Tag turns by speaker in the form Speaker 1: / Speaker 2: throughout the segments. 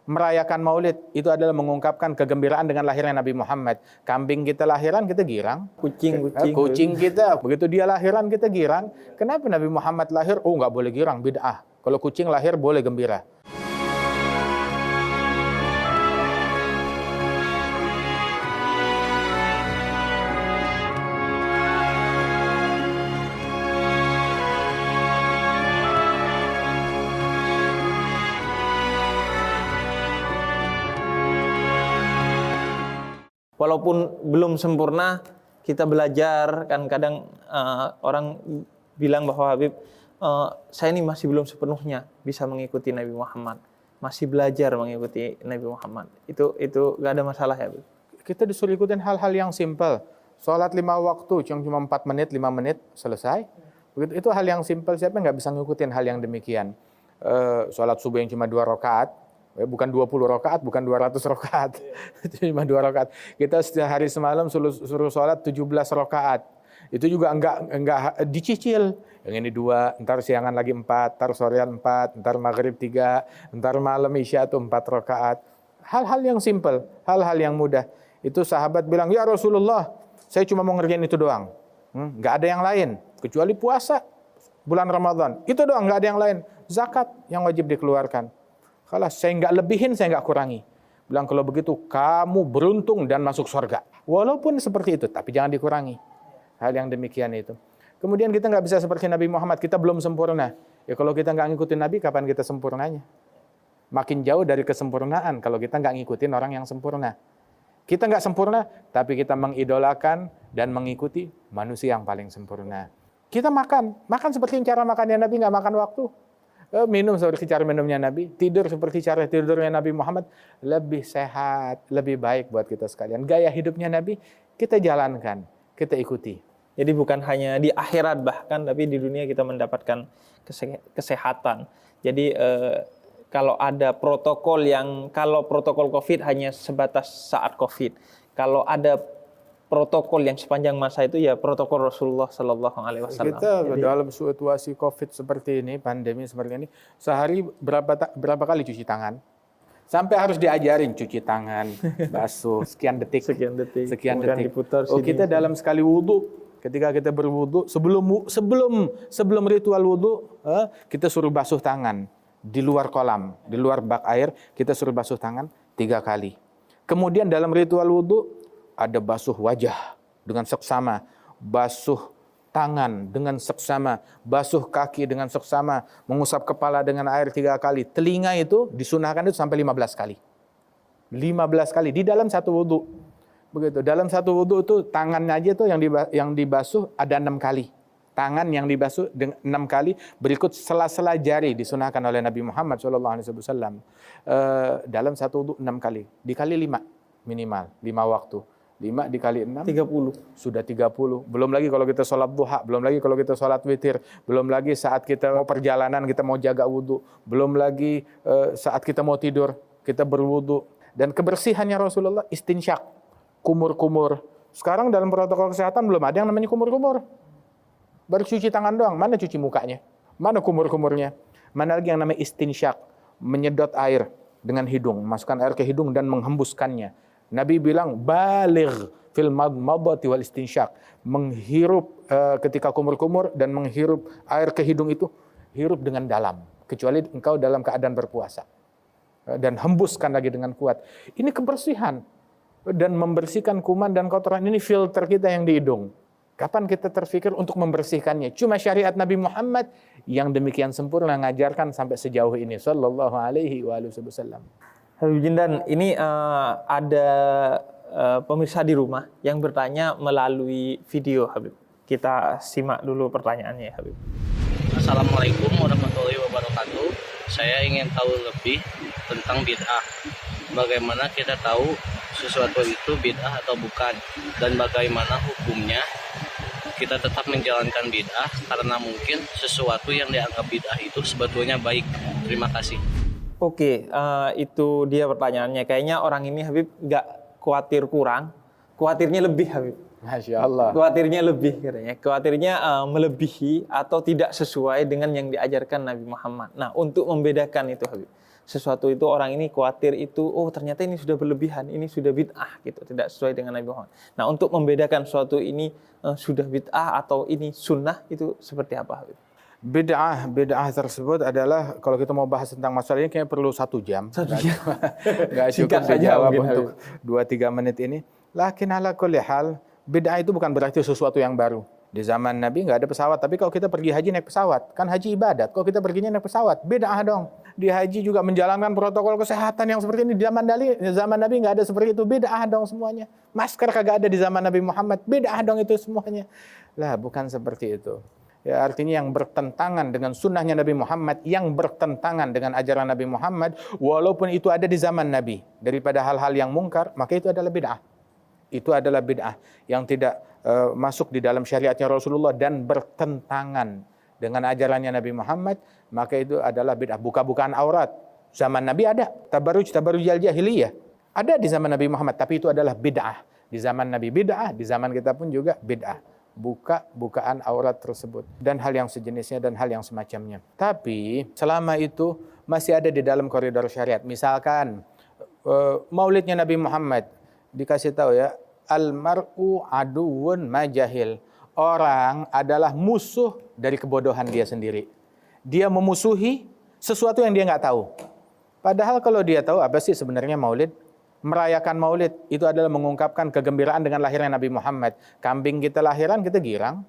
Speaker 1: Merayakan Maulid itu adalah mengungkapkan kegembiraan dengan lahirnya Nabi Muhammad. Kambing kita lahiran kita girang, kucing kita begitu dia lahiran kita girang. Kenapa Nabi Muhammad lahir? Oh, nggak boleh girang, bid'ah. Kalau kucing lahir boleh gembira.
Speaker 2: Walaupun belum sempurna, kita belajar. Kan kadang orang bilang bahwa Habib, saya ini masih belum sepenuhnya bisa mengikuti Nabi Muhammad, masih belajar mengikuti Nabi Muhammad. Itu gak ada masalah ya Habib.
Speaker 1: Kita disuruh ikutin hal-hal yang simpel. Sholat 5 waktu, yang cuma 4 menit, 5 menit, selesai. Begitu, itu hal yang simpel, siapa yang nggak bisa ngikutin hal yang demikian. Sholat subuh yang cuma 2 rakaat, bukan 20 rakaat, bukan 200 rakaat. Cuma 2 rakaat. Kita setiap hari semalam suruh sholat 17 rakaat. Itu juga enggak dicicil. Yang ini 2, ntar siangan lagi 4, ntar sorean 4, ntar maghrib 3, ntar malam isya itu 4 rakaat. Hal-hal yang simpel, hal-hal yang mudah. Itu sahabat bilang, "Ya Rasulullah, saya cuma mau ngerjain itu doang. Enggak ada yang lain, kecuali puasa bulan Ramadan. Itu doang, enggak ada yang lain. Zakat yang wajib dikeluarkan. Kalau saya nggak lebihin, saya nggak kurangi." Bilang, kalau begitu kamu beruntung dan masuk surga. Walaupun seperti itu, tapi jangan dikurangi. Hal yang demikian itu. Kemudian kita nggak bisa seperti Nabi Muhammad, kita belum sempurna. Ya kalau kita nggak ngikutin Nabi, kapan kita sempurnanya? Makin jauh dari kesempurnaan kalau kita nggak ngikutin orang yang sempurna. Kita nggak sempurna, tapi kita mengidolakan dan mengikuti manusia yang paling sempurna. Kita makan seperti cara makannya Nabi, nggak makan waktu. Minum seperti cara minumnya Nabi, tidur seperti cara tidurnya Nabi Muhammad, lebih sehat, lebih baik buat kita sekalian. Gaya hidupnya Nabi kita jalankan, kita ikuti.
Speaker 2: Jadi bukan hanya di akhirat bahkan, tapi di dunia kita mendapatkan kesehatan. Jadi kalau ada kalau protokol COVID hanya sebatas saat COVID, kalau ada protokol yang sepanjang masa itu ya protokol Rasulullah Sallallahu Alaihi Wasallam.
Speaker 1: Kita dalam situasi COVID seperti ini, pandemi seperti ini, sehari berapa kali cuci tangan? Sampai harus diajarin cuci tangan, basuh, sekian detik.
Speaker 2: Diputar
Speaker 1: kita dalam sekali wudhu, ketika kita berwudhu, sebelum ritual wudhu, kita suruh basuh tangan di luar kolam, di luar bak air, kita suruh basuh tangan 3 kali. Kemudian dalam ritual wudhu ada basuh wajah dengan seksama, basuh tangan dengan seksama, basuh kaki dengan seksama, mengusap kepala dengan air 3 kali. Telinga itu disunahkan itu sampai 15 kali. 15 kali di dalam satu wudhu. Begitu. Dalam satu wudhu itu tangannya aja tuh yang dibasuh ada 6 kali. Tangan yang dibasuh 6 kali, berikut sela-sela jari disunahkan oleh Nabi Muhammad SAW. Dalam satu wudhu 6 kali. Dikali 5 minimal, 5 waktu. 5 dikali 6
Speaker 2: 30.
Speaker 1: Sudah 30. Belum lagi kalau kita sholat duha, belum lagi kalau kita sholat witir, belum lagi saat kita mau perjalanan, kita mau jaga wudhu, belum lagi saat kita mau tidur, kita berwudhu. Dan kebersihannya Rasulullah istinsyak, kumur-kumur. Sekarang dalam protokol kesehatan belum ada yang namanya kumur-kumur. Baru cuci tangan doang, mana cuci mukanya? Mana kumur-kumurnya? Mana lagi yang namanya istinsyak, menyedot air dengan hidung, masukkan air ke hidung dan menghembuskannya. Nabi bilang, baligh fil madmadati wal istinsyak. Menghirup ketika kumur-kumur dan menghirup air ke hidung itu, hirup dengan dalam. Kecuali engkau dalam keadaan berpuasa. Dan hembuskan lagi dengan kuat. Ini kebersihan. Dan membersihkan kuman dan kotoran. Ini filter kita yang di hidung. Kapan kita terfikir untuk membersihkannya? Cuma syariat Nabi Muhammad yang demikian sempurna ngajarkan sampai sejauh ini. Sallallahu alaihi wasallam.
Speaker 2: Habib Jindan, ini ada pemirsa di rumah yang bertanya melalui video, Habib. Kita simak dulu pertanyaannya, Habib.
Speaker 3: Assalamualaikum warahmatullahi wabarakatuh. Saya ingin tahu lebih tentang bid'ah. Bagaimana kita tahu sesuatu itu bid'ah atau bukan? Dan bagaimana hukumnya kita tetap menjalankan bid'ah karena mungkin sesuatu yang dianggap bid'ah itu sebetulnya baik. Terima kasih.
Speaker 2: Oke, itu dia pertanyaannya. Kayaknya orang ini Habib nggak khawatir kurang, khawatirnya lebih Habib.
Speaker 1: Masya Allah.
Speaker 2: Khawatirnya lebih katanya. Khawatirnya melebihi atau tidak sesuai dengan yang diajarkan Nabi Muhammad. Nah, untuk membedakan itu Habib, sesuatu itu orang ini khawatir itu, oh ternyata ini sudah berlebihan, ini sudah bid'ah gitu, tidak sesuai dengan Nabi Muhammad. Nah, untuk membedakan sesuatu ini sudah bid'ah atau ini sunnah itu seperti apa?
Speaker 1: Bid'ah tersebut adalah, kalau kita mau bahas tentang masalah ini kayaknya perlu 1 jam. Nggak cukup dijawab untuk 2-3 menit ini. Lakin ala kulli hal, bid'ah itu bukan berarti sesuatu yang baru. Di zaman Nabi nggak ada pesawat, tapi kalau kita pergi haji naik pesawat, kan haji ibadat. Kalau kita perginya naik pesawat, bid'ah dong. Di haji juga menjalankan protokol kesehatan yang seperti ini. Di zaman Nabi nggak ada seperti itu, bid'ah dong semuanya. Masker kagak ada di zaman Nabi Muhammad, bid'ah dong itu semuanya. Lah, bukan seperti itu. Ya, artinya yang bertentangan dengan sunnahnya Nabi Muhammad, yang bertentangan dengan ajaran Nabi Muhammad, walaupun itu ada di zaman Nabi, daripada hal-hal yang mungkar, maka itu adalah bid'ah. Itu adalah bid'ah yang tidak masuk di dalam syariatnya Rasulullah dan bertentangan dengan ajarannya Nabi Muhammad, maka itu adalah bid'ah. Buka-bukaan aurat, zaman Nabi ada. Tabarruj jahiliyah, ada di zaman Nabi Muhammad, tapi itu adalah bid'ah. Di zaman Nabi bid'ah, di zaman kita pun juga bid'ah. Bukaan aurat tersebut dan hal yang sejenisnya dan hal yang semacamnya. Tapi selama itu masih ada di dalam koridor syariat. Misalkan maulidnya Nabi Muhammad dikasih tahu ya, almar'u aduwwun majahil. Orang adalah musuh dari kebodohan dia sendiri. Dia memusuhi sesuatu yang dia nggak tahu. Padahal kalau dia tahu apa sih sebenarnya maulid? Merayakan maulid itu adalah mengungkapkan kegembiraan dengan lahirnya Nabi Muhammad. Kambing kita lahiran, kita girang.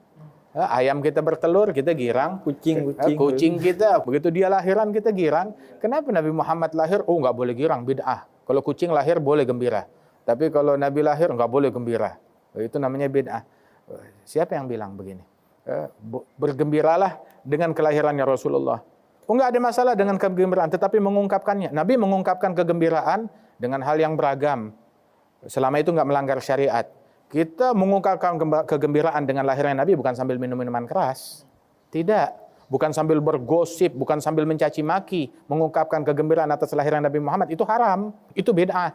Speaker 1: Ayam kita bertelur, kita girang. Kucing kita, begitu dia lahiran, kita girang. Kenapa Nabi Muhammad lahir? Oh, nggak boleh girang, bid'ah. Kalau kucing lahir, boleh gembira. Tapi kalau Nabi lahir, nggak boleh gembira. Itu namanya bid'ah. Siapa yang bilang begini? Bergembiralah dengan kelahirannya Rasulullah. Oh, nggak ada masalah dengan kegembiraan, tetapi mengungkapkannya. Nabi mengungkapkan kegembiraan dengan hal yang beragam. Selama itu nggak melanggar syariat. Kita mengungkapkan kegembiraan dengan lahirnya Nabi bukan sambil minum minuman keras. Tidak. Bukan sambil bergosip, bukan sambil mencaci maki. Mengungkapkan kegembiraan atas lahirnya Nabi Muhammad, itu haram. Itu bid'ah.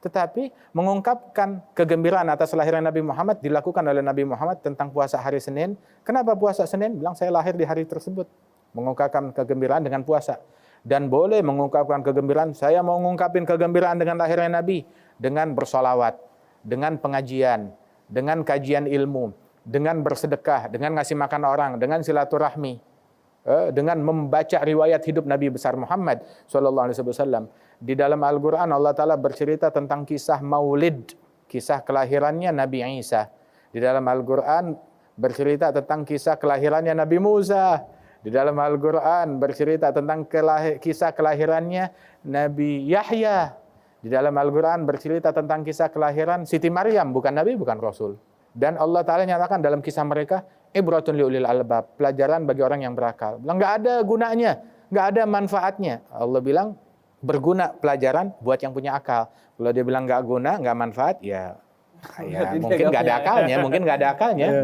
Speaker 1: Tetapi mengungkapkan kegembiraan atas lahirnya Nabi Muhammad dilakukan oleh Nabi Muhammad tentang puasa hari Senin. Kenapa puasa Senin? Bilang saya lahir di hari tersebut. Mengungkapkan kegembiraan dengan puasa. Dan boleh mengungkapkan kegembiraan, saya mau mengungkapkan kegembiraan dengan lahirnya Nabi, dengan bersolawat, dengan pengajian, dengan kajian ilmu, dengan bersedekah, dengan ngasih makan orang, dengan silaturahmi, dengan membaca riwayat hidup Nabi besar Muhammad SAW. Di dalam Al-Quran Allah Ta'ala bercerita tentang kisah maulid, kisah kelahirannya Nabi Isa. Di dalam Al-Quran bercerita tentang kisah kelahirannya Nabi Musa. Di dalam Al-Quran bercerita tentang kisah kelahirannya Nabi Yahya. Di dalam Al-Quran bercerita tentang kisah kelahiran Siti Maryam, bukan Nabi, bukan Rasul. Dan Allah Ta'ala nyatakan dalam kisah mereka, ibratun liulil albab, pelajaran bagi orang yang berakal. Bilang nggak ada gunanya, nggak ada manfaatnya. Allah bilang berguna pelajaran buat yang punya akal. Kalau dia bilang nggak guna, nggak manfaat, ya mungkin nggak ada akalnya,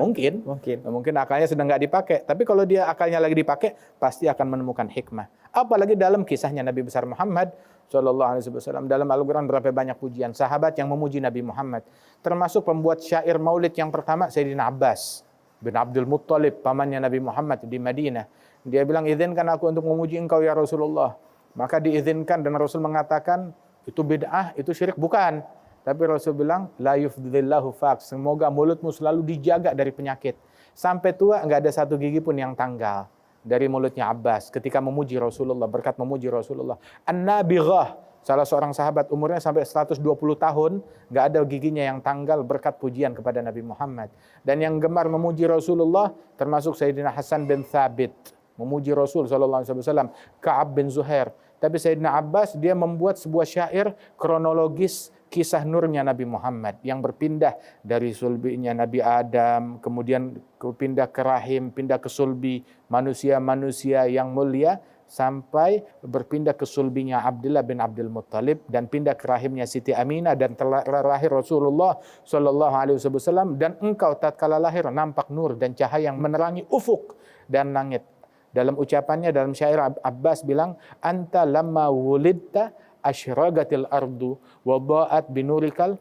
Speaker 1: mungkin akalnya sedang nggak dipakai. Tapi kalau dia akalnya lagi dipakai, pasti akan menemukan hikmah. Apalagi dalam kisahnya Nabi besar Muhammad SAW. Dalam Al-Quran berapa banyak pujian sahabat yang memuji Nabi Muhammad. Termasuk pembuat syair maulid yang pertama, Sayyidina Abbas bin Abdul Muttalib, pamannya Nabi Muhammad di Madinah. Dia bilang, izinkan aku untuk memuji engkau ya Rasulullah. Maka diizinkan dan Rasul mengatakan, itu bid'ah, itu syirik, bukan. Tapi Rasul bilang, la yufdhillahu fak, semoga mulutmu selalu dijaga dari penyakit. Sampai tua enggak ada satu gigi pun yang tanggal dari mulutnya Abbas ketika memuji Rasulullah, berkat memuji Rasulullah. An-Nabighah, salah seorang sahabat umurnya sampai 120 tahun, enggak ada giginya yang tanggal berkat pujian kepada Nabi Muhammad. Dan yang gemar memuji Rasulullah termasuk Sayyidina Hasan bin Thabit, memuji Rasul SAW, Ka'ab bin Zuhair. Tapi Sayyidina Abbas dia membuat sebuah syair kronologis kisah nurnya Nabi Muhammad yang berpindah dari sulbinya Nabi Adam, kemudian pindah ke rahim, pindah ke sulbi manusia-manusia yang mulia, sampai berpindah ke sulbinya Abdullah bin Abdul Muttalib dan pindah ke rahimnya Siti Aminah dan terlahir Rasulullah SAW. Dan engkau tatkala lahir nampak nur dan cahaya yang menerangi ufuk dan langit. Dalam ucapannya dalam syair Abbas bilang, anta lamma wulidta asyragatil ardu wa dha'at binurikal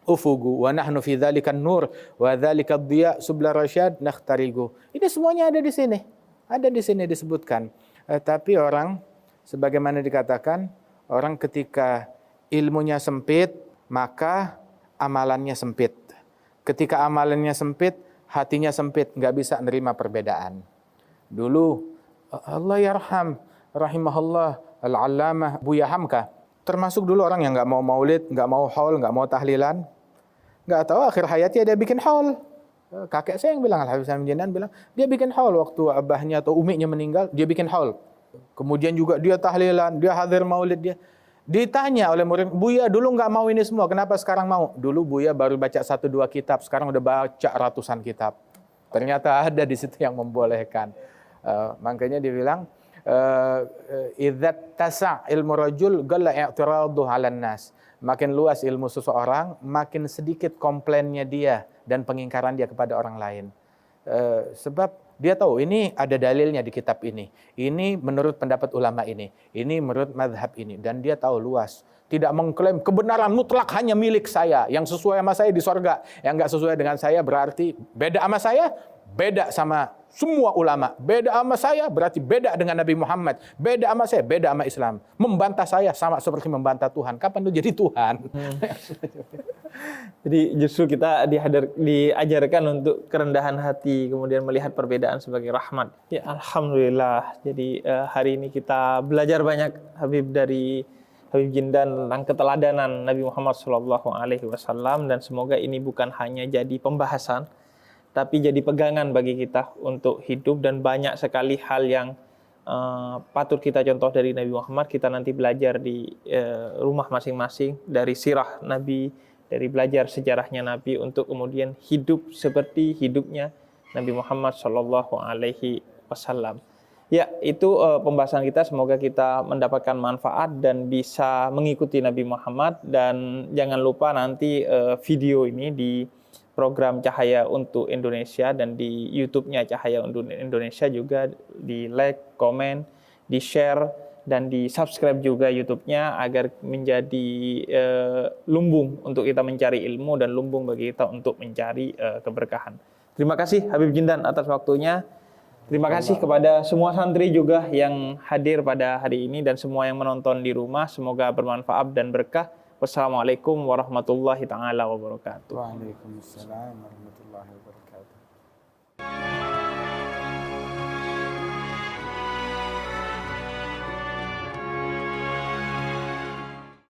Speaker 1: ufugu wa nahnu fi dzalikan nur wa dzalikad dhiya subla rasyad nakhtarigu. Ini semuanya ada di sini. Ada di sini disebutkan. Tapi orang sebagaimana dikatakan orang ketika ilmunya sempit, maka amalannya sempit. Ketika amalannya sempit, hatinya sempit, nggak bisa menerima perbedaan. Dulu, Allah yarham, rahimahullah, al-allamah Buya Hamka, termasuk dulu orang yang nggak mau maulid, nggak mau haul, nggak mau tahlilan, nggak tahu akhir hayatnya dia bikin haul. Kakek saya yang bilang, Al-Habib Salim Jinan bilang, dia bikin haul waktu abahnya atau umiknya meninggal, dia bikin haul. Kemudian juga dia tahlilan, dia hadir maulid dia. Ditanya oleh murid, Buya dulu nggak mau ini semua, kenapa sekarang mau? Dulu Buya baru baca 1-2 kitab, sekarang udah baca ratusan kitab. Ternyata ada di situ yang membolehkan. Makanya dia bilang, idzat tasa' ilmu rajul galla i'tiraduhu 'alan nas. Makin luas ilmu seseorang, makin sedikit komplainnya dia dan pengingkaran dia kepada orang lain. Sebab dia tahu ini ada dalilnya di kitab ini. Ini menurut pendapat ulama ini menurut mazhab ini, dan dia tahu luas. Tidak mengklaim kebenaran mutlak hanya milik saya, yang sesuai sama saya di sorga, yang nggak sesuai dengan saya berarti beda sama saya, beda sama semua ulama. Beda sama saya berarti beda dengan Nabi Muhammad. Beda sama saya, beda sama Islam. Membantah saya sama seperti membantah Tuhan. Kapan lu jadi Tuhan?
Speaker 2: Jadi justru kita diajarkan untuk kerendahan hati, kemudian melihat perbedaan sebagai rahmat. Ya alhamdulillah. Jadi hari ini kita belajar banyak dari Habib Jindan tentang keteladanan Nabi Muhammad SAW, dan semoga ini bukan hanya jadi pembahasan, tapi jadi pegangan bagi kita untuk hidup, dan banyak sekali hal yang patut kita contoh dari Nabi Muhammad. Kita nanti belajar di rumah masing-masing dari sirah Nabi, dari belajar sejarahnya Nabi untuk kemudian hidup seperti hidupnya Nabi Muhammad SAW. Ya, itu pembahasan kita. Semoga kita mendapatkan manfaat dan bisa mengikuti Nabi Muhammad. Dan jangan lupa nanti video ini di program Cahaya untuk Indonesia dan di YouTube-nya Cahaya untuk Indonesia juga di like, komen, di share, dan di subscribe juga YouTube-nya agar menjadi lumbung untuk kita mencari ilmu dan lumbung bagi kita untuk mencari keberkahan. Terima kasih Habib Jindan atas waktunya. Terima kasih kepada semua santri juga yang hadir pada hari ini dan semua yang menonton di rumah. Semoga bermanfaat dan berkah. Wassalamualaikum warahmatullahi taala wabarakatuh.
Speaker 1: Waalaikumsalam warahmatullahi wabarakatuh.